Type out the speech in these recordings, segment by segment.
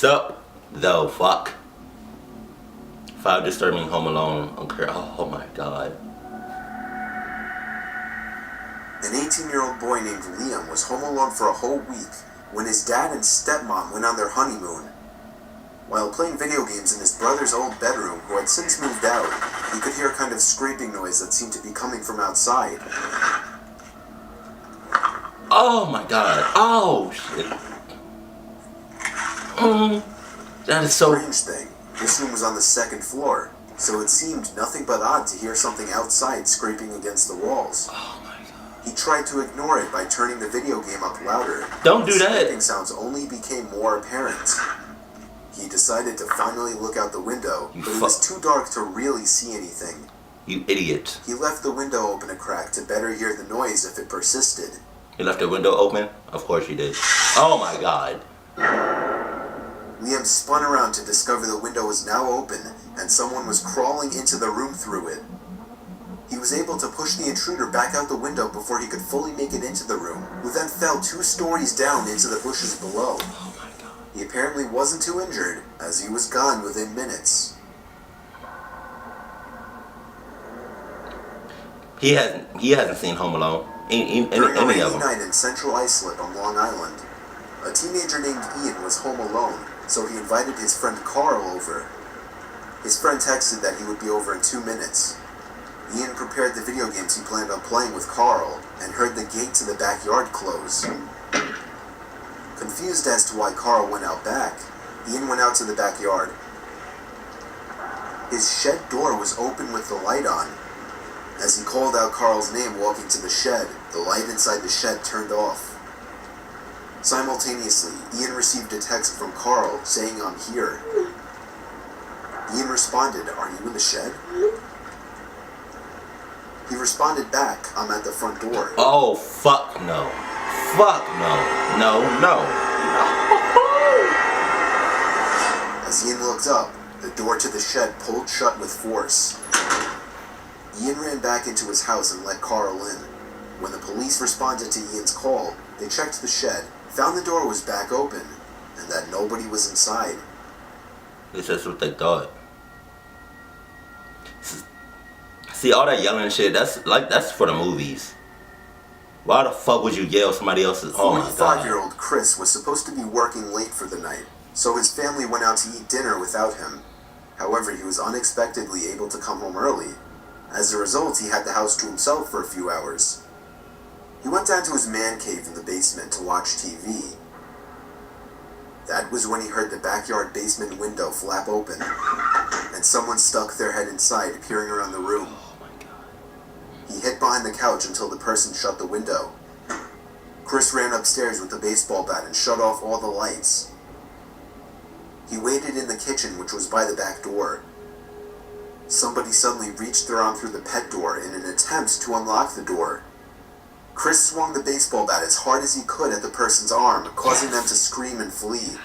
So, though, fuck. File disturbing Home Alone. Okay. Oh my god. An 18-year-old boy named Liam was home alone for a whole week when his dad and stepmom went on their honeymoon. While playing video games in his brother's old bedroom, who had since moved out, he could hear a kind of scraping noise that seemed to be coming from outside. Oh my god. Oh shit. That is so... Strange thing, this room was on the second floor, so it seemed nothing but odd to hear something outside scraping against the walls. Oh my god. He tried to ignore it by turning the video game up louder. Don't do that. The scraping sounds only became more apparent. He decided to finally look out the window, but it was too dark to really see anything. You idiot. He left the window open a crack to better hear the noise if it persisted. You left the window open? Of course you did. Oh my god. Liam spun around to discover the window was now open and someone was crawling into the room through it. He was able to push the intruder back out the window before he could fully make it into the room, who then fell 2 stories down into the bushes below. Oh my god. He apparently wasn't too injured, as he was gone within minutes. He hasn't seen Home Alone. Any During a of rainy them. night in Central Islip on Long Island, a teenager named Ian was home alone, so he invited his friend Carl over. His friend texted that he would be over in 2 minutes. Ian prepared the video games he planned on playing with Carl and heard the gate to the backyard close. Confused as to why Carl went out back, Ian went out to the backyard. His shed door was open with the light on. As he called out Carl's name walking to the shed, the light inside the shed turned off. Simultaneously, Ian received a text from Carl saying, "I'm here." Ian responded, "Are you in the shed?" He responded back, "I'm at the front door." Oh, fuck no. Fuck no. No, no. As Ian looked up, the door to the shed pulled shut with force. Ian ran back into his house and let Carl in. When the police responded to Ian's call, they checked the shed, found the door was back open, and that nobody was inside. It's just what they thought. See, all that yelling shit, that's for the movies. Why the fuck would you yell somebody else's? Oh my god. 45-year-old Chris was supposed to be working late for the night, so his family went out to eat dinner without him. However, he was unexpectedly able to come home early. As a result, he had the house to himself for a few hours. He went down to his man cave in the basement to watch TV. That was when he heard the backyard basement window flap open, and someone stuck their head inside, peering around the room. Oh my god. He hid behind the couch until the person shut the window. Chris ran upstairs with a baseball bat and shut off all the lights. He waited in the kitchen, which was by the back door. Somebody suddenly reached their arm through the pet door in an attempt to unlock the door. Chris swung the baseball bat as hard as he could at the person's arm, causing them to scream and flee.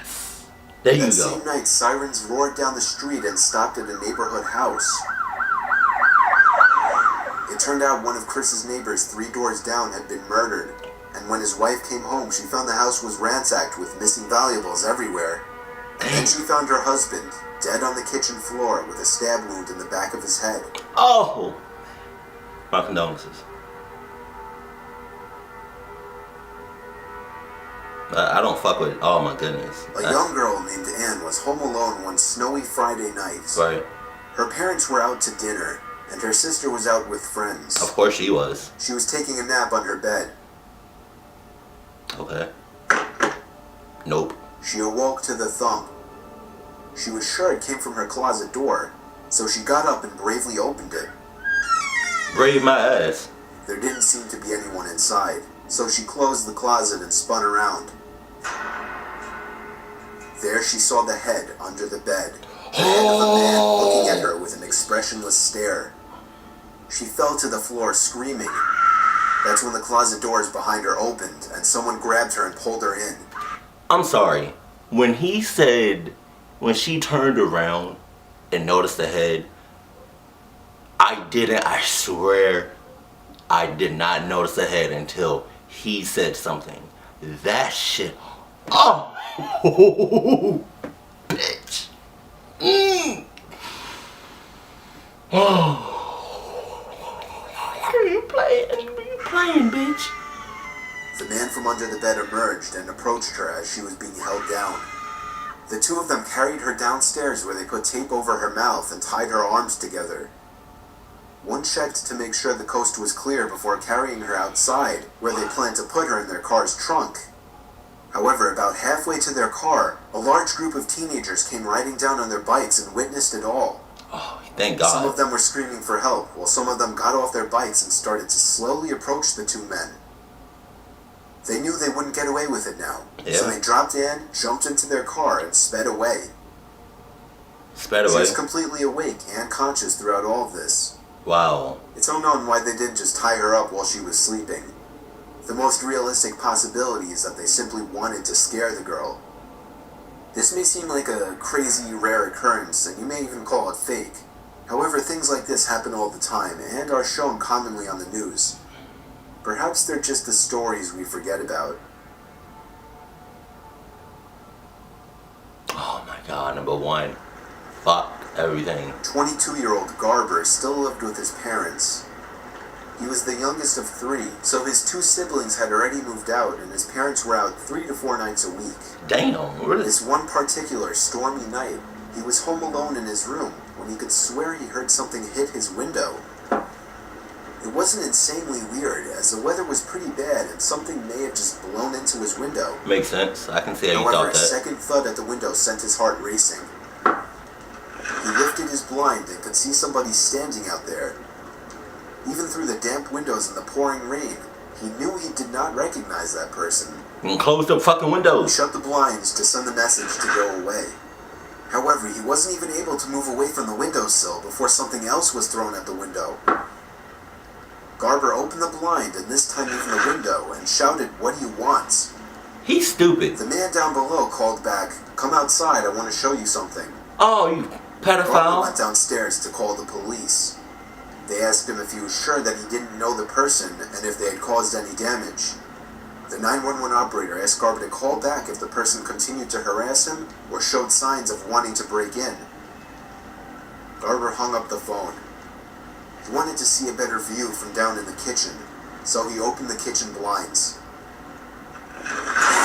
There you go. That same night, sirens roared down the street and stopped at a neighborhood house. It turned out one of Chris's neighbors 3 doors down had been murdered, and when his wife came home, she found the house was ransacked with missing valuables everywhere. And then she found her husband, dead on the kitchen floor with a stab wound in the back of his head. Oh! My condolences. I don't fuck with. Oh my goodness. A young girl named Anne was home alone one snowy Friday night. Right. Her parents were out to dinner, and her sister was out with friends. Of course she was. She was taking a nap on her bed. Okay. Nope. She awoke to the thump. She was sure it came from her closet door, so she got up and bravely opened it. Brave my ass. There didn't seem to be anyone inside, so she closed the closet and spun around. There she saw the head under the bed, the head of a man looking at her with an expressionless stare. She fell to the floor screaming. That's when the closet doors behind her opened, and someone grabbed her and pulled her in. I'm sorry. When she turned around and noticed the head, I swear, I did not notice the head until he said something. That shit, oh! You playing, bitch. The man from under the bed emerged and approached her as she was being held down. The two of them carried her downstairs where they put tape over her mouth and tied her arms together. One checked to make sure the coast was clear before carrying her outside, where they planned to put her in their car's trunk. However, about halfway to their car, a large group of teenagers came riding down on their bikes and witnessed it all. Oh, thank God. Some of them were screaming for help, while some of them got off their bikes and started to slowly approach the two men. They knew they wouldn't get away with it now, so they dropped in, jumped into their car, and sped away. She was completely awake and conscious throughout all of this. Wow. It's unknown why they didn't just tie her up while she was sleeping. The most realistic possibility is that they simply wanted to scare the girl. This may seem like a crazy, rare occurrence, and you may even call it fake. However, things like this happen all the time, and are shown commonly on the news. Perhaps they're just the stories we forget about. Oh my God, number one. Fuck everything. 22-year-old Garber still lived with his parents. He was the youngest of 3, so his 2 siblings had already moved out, and his parents were out 3 to 4 nights a week. Damn, really? This one particular stormy night, he was home alone in his room when he could swear he heard something hit his window. It wasn't insanely weird, as the weather was pretty bad and something may have just blown into his window. Makes sense. I can see how you However, thought that. a second thud at the window sent his heart racing. He lifted his blind and could see somebody standing out there. Even through the damp windows and the pouring rain, he knew he did not recognize that person. And close the fucking He windows. shut the blinds to send the message to go away. However, he wasn't even able to move away from the windowsill before something else was thrown at the window. Garber opened the blind, and this time even the window, and shouted, "What do you want?" He's stupid. The man down below called back, "Come outside, I want to show you something." Oh, you Garber pedophile. went downstairs to call the police. They asked him if he was sure that he didn't know the person and if they had caused any damage. The 911 operator asked Garber to call back if the person continued to harass him or showed signs of wanting to break in. Garber hung up the phone. He wanted to see a better view from down in the kitchen, so he opened the kitchen blinds.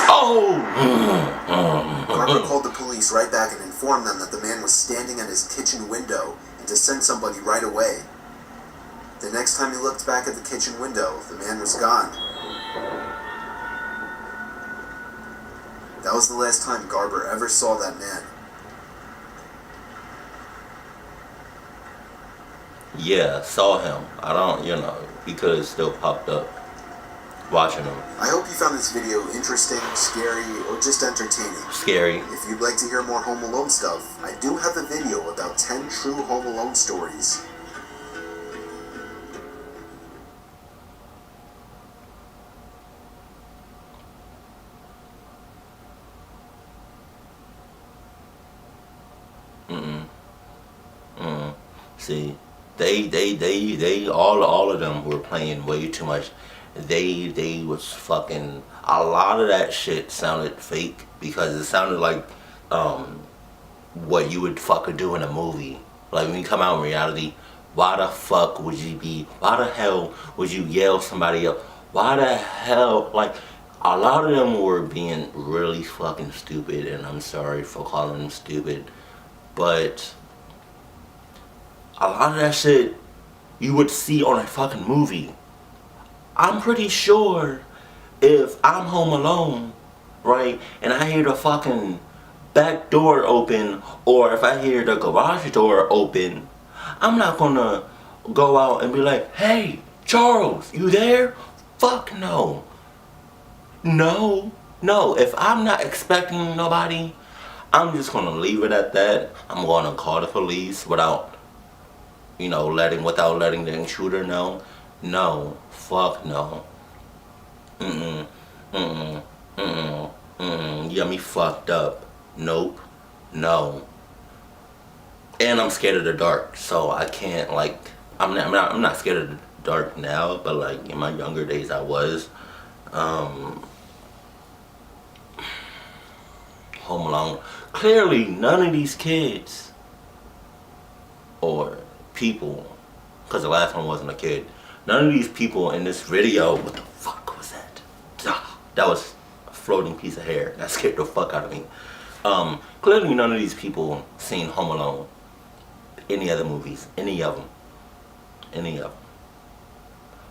Oh! Garber called the police right back and informed them that the man was standing at his kitchen window and to send somebody right away. The next time he looked back at the kitchen window, the man was gone. That was the last time Garber ever saw that man. Yeah, saw him. I don't, he could have still popped up watching him. I hope you found this video interesting, scary, or just entertaining. Scary. If you'd like to hear more Home Alone stuff, I do have a video about 10 true Home Alone stories. See, they all of them were playing way too much. They was fucking, a lot of that shit sounded fake because it sounded like what you would fucking do in a movie. Like when you come out in reality, why the fuck would you why the hell would you yell somebody up? Why the hell, like, a lot of them were being really fucking stupid, and I'm sorry for calling them stupid, but a lot of that shit you would see on a fucking movie. I'm pretty sure if I'm home alone, right, and I hear the fucking back door open, or if I hear the garage door open, I'm not gonna go out and be like, "Hey, Charles, you there?" Fuck no. No. If I'm not expecting nobody, I'm just gonna leave it at that. I'm gonna call the police without letting the intruder know. No. Fuck no. You got me fucked up. Nope. No. And I'm scared of the dark, so I can't, I'm not scared of the dark now, but like in my younger days I was. Home Alone. Clearly none of these kids or people, because the last one wasn't a kid, none of these people in this video, what the fuck was that? That was a floating piece of hair. That scared the fuck out of me. Clearly none of these people seen Home Alone. Any other movies. Any of them.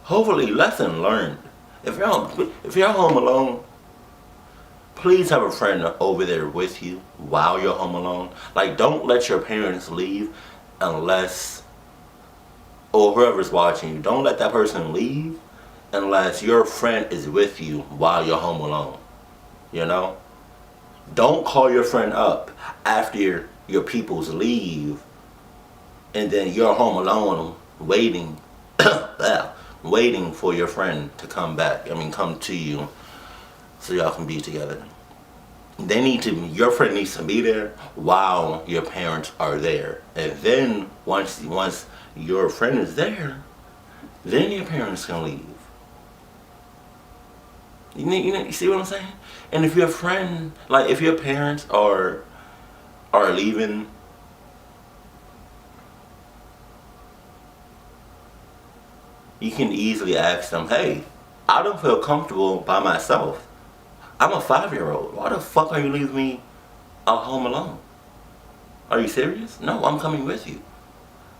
Hopefully, lesson learned. If you're home alone, please have a friend over there with you while you're home alone. Like, don't let your parents leave unless, or whoever's watching you, don't let that person leave unless your friend is with you while you're home alone. You know? Don't call your friend up after your peoples leave and then you're home alone waiting waiting for your friend to come to you so y'all can be together. Your friend needs to be there while your parents are there. And then once your friend is there, then your parents can leave. You see what I'm saying? And if your friend, like if your parents are leaving, you can easily ask them, hey, I don't feel comfortable by myself. I'm a 5-year-old. Why the fuck are you leaving me at home alone? Are you serious? No, I'm coming with you.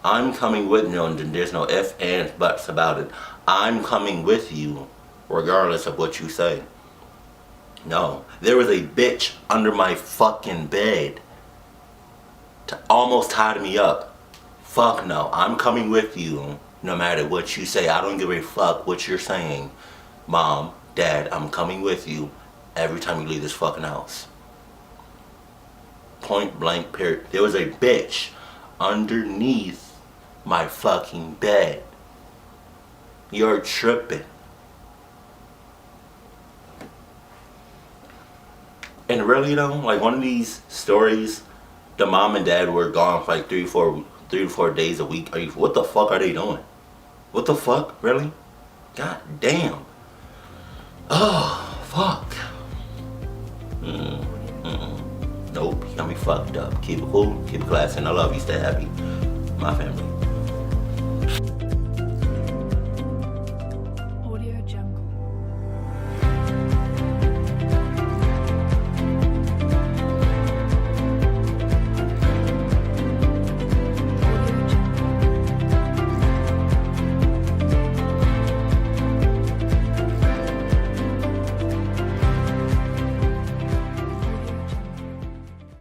I'm coming with you, and there's no ifs, ands, buts about it. I'm coming with you regardless of what you say. No, there was a bitch under my fucking bed to almost tie me up. Fuck no, I'm coming with you no matter what you say. I don't give a fuck what you're saying. Mom, Dad, I'm coming with you every time you leave this fucking house. Point blank period. There was a bitch underneath my fucking bed. You're tripping. And really though, like one of these stories, the mom and dad were gone for like 3 to 4 days a week. What the fuck are they doing? What the fuck? Really? God damn. Oh, fuck. Nope, you got me fucked up. Keep it cool, keep it classy, and I love you. Stay happy. My family.